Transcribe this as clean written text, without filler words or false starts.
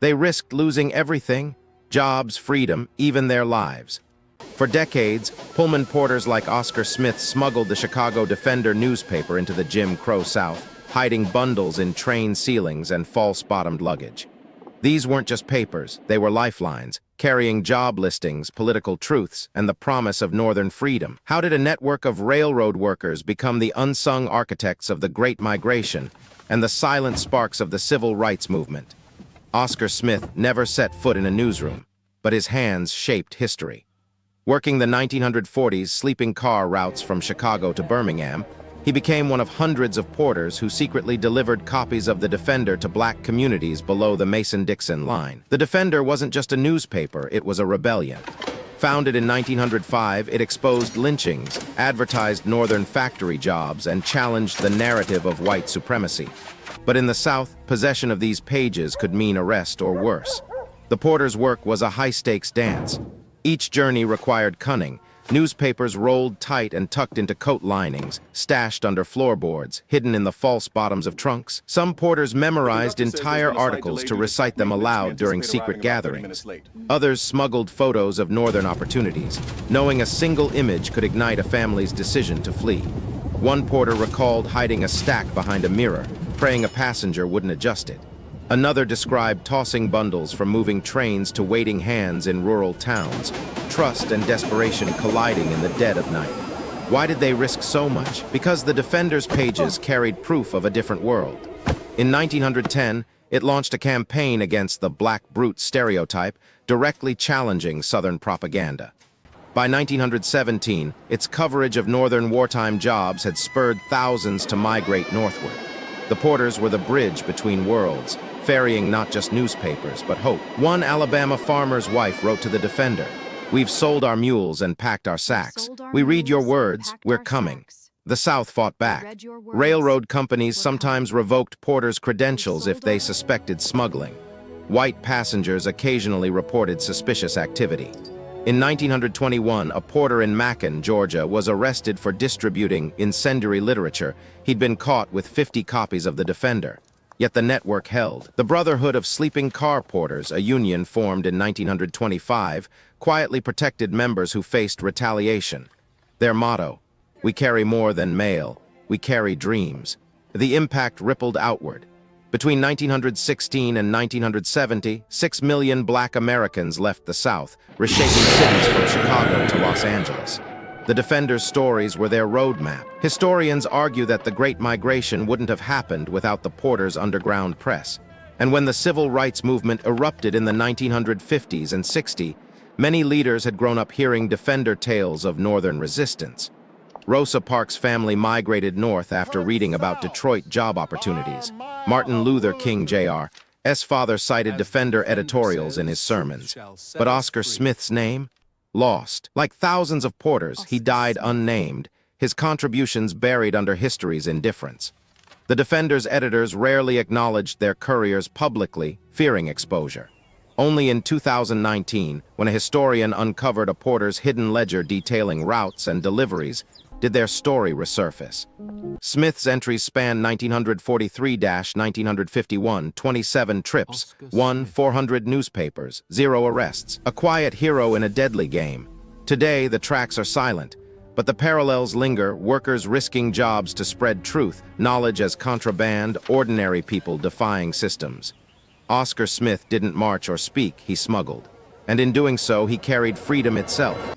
They risked losing everything: jobs, freedom, even their lives. For decades, Pullman porters like Oscar Smith smuggled the Chicago Defender newspaper into the Jim Crow South, hiding bundles in train ceilings and false-bottomed luggage. These weren't just papers, they were lifelines, carrying job listings, political truths, and the promise of Northern freedom. How did a network of railroad workers become the unsung architects of the Great Migration and the silent sparks of the civil rights movement? Oscar Smith never set foot in a newsroom, but his hands shaped history. Working the 1940s sleeping car routes from Chicago to Birmingham, he became one of hundreds of porters who secretly delivered copies of the Defender to black communities below the Mason-Dixon Line. The Defender wasn't just a newspaper, it was a rebellion. Founded in 1905, it exposed lynchings, advertised Northern factory jobs, and challenged the narrative of white supremacy. But in the South, possession of these pages could mean arrest or worse. The porter's work was a high-stakes dance. Each journey required cunning. Newspapers rolled tight and tucked into coat linings, stashed under floorboards, hidden in the false bottoms of trunks. Some porters memorized entire articles to recite them aloud during secret gatherings. Others smuggled photos of Northern opportunities, knowing a single image could ignite a family's decision to flee. One porter recalled hiding a stack behind a mirror, praying a passenger wouldn't adjust it. Another described tossing bundles from moving trains to waiting hands in rural towns, trust and desperation colliding in the dead of night. Why did they risk so much? Because the Defender's pages carried proof of a different world. In 1910, it launched a campaign against the black brute stereotype, directly challenging Southern propaganda. By 1917, its coverage of Northern wartime jobs had spurred thousands to migrate northward. The porters were the bridge between worlds, ferrying not just newspapers, but hope. One Alabama farmer's wife wrote to the Defender, "We've sold our mules and packed our sacks. We read your words, we're coming." The South fought back. Railroad companies sometimes revoked porters' credentials if they suspected smuggling. White passengers occasionally reported suspicious activity. In 1921, a porter in Macon, Georgia, was arrested for distributing incendiary literature. He'd been caught with 50 copies of the Defender. Yet the network held. The Brotherhood of Sleeping Car Porters, a union formed in 1925, quietly protected members who faced retaliation. Their motto, "We carry more than mail, we carry dreams." The impact rippled outward. Between 1916 and 1970, 6 million black Americans left the South, reshaping cities from Chicago to Los Angeles. The Defender's stories were their roadmap. Historians argue that the Great Migration wouldn't have happened without the porters' underground press. And when the civil rights movement erupted in the 1950s and 60s, many leaders had grown up hearing Defender tales of Northern resistance. Rosa Parks' family migrated north after reading about Detroit job opportunities. Martin Luther King Jr.'s father cited Defender editorials in his sermons. But Oscar Smith's name? Lost. Like thousands of porters, he died unnamed, his contributions buried under history's indifference. The Defender's editors rarely acknowledged their couriers publicly, fearing exposure. Only in 2019, when a historian uncovered a porter's hidden ledger detailing routes and deliveries, did their story resurface. Smith's entries span 1943–1951, 27 trips, 400 newspapers, 0 arrests, a quiet hero in a deadly game. Today, the tracks are silent, but the parallels linger, workers risking jobs to spread truth, knowledge as contraband, ordinary people defying systems. Oscar Smith didn't march or speak, he smuggled. And in doing so, he carried freedom itself.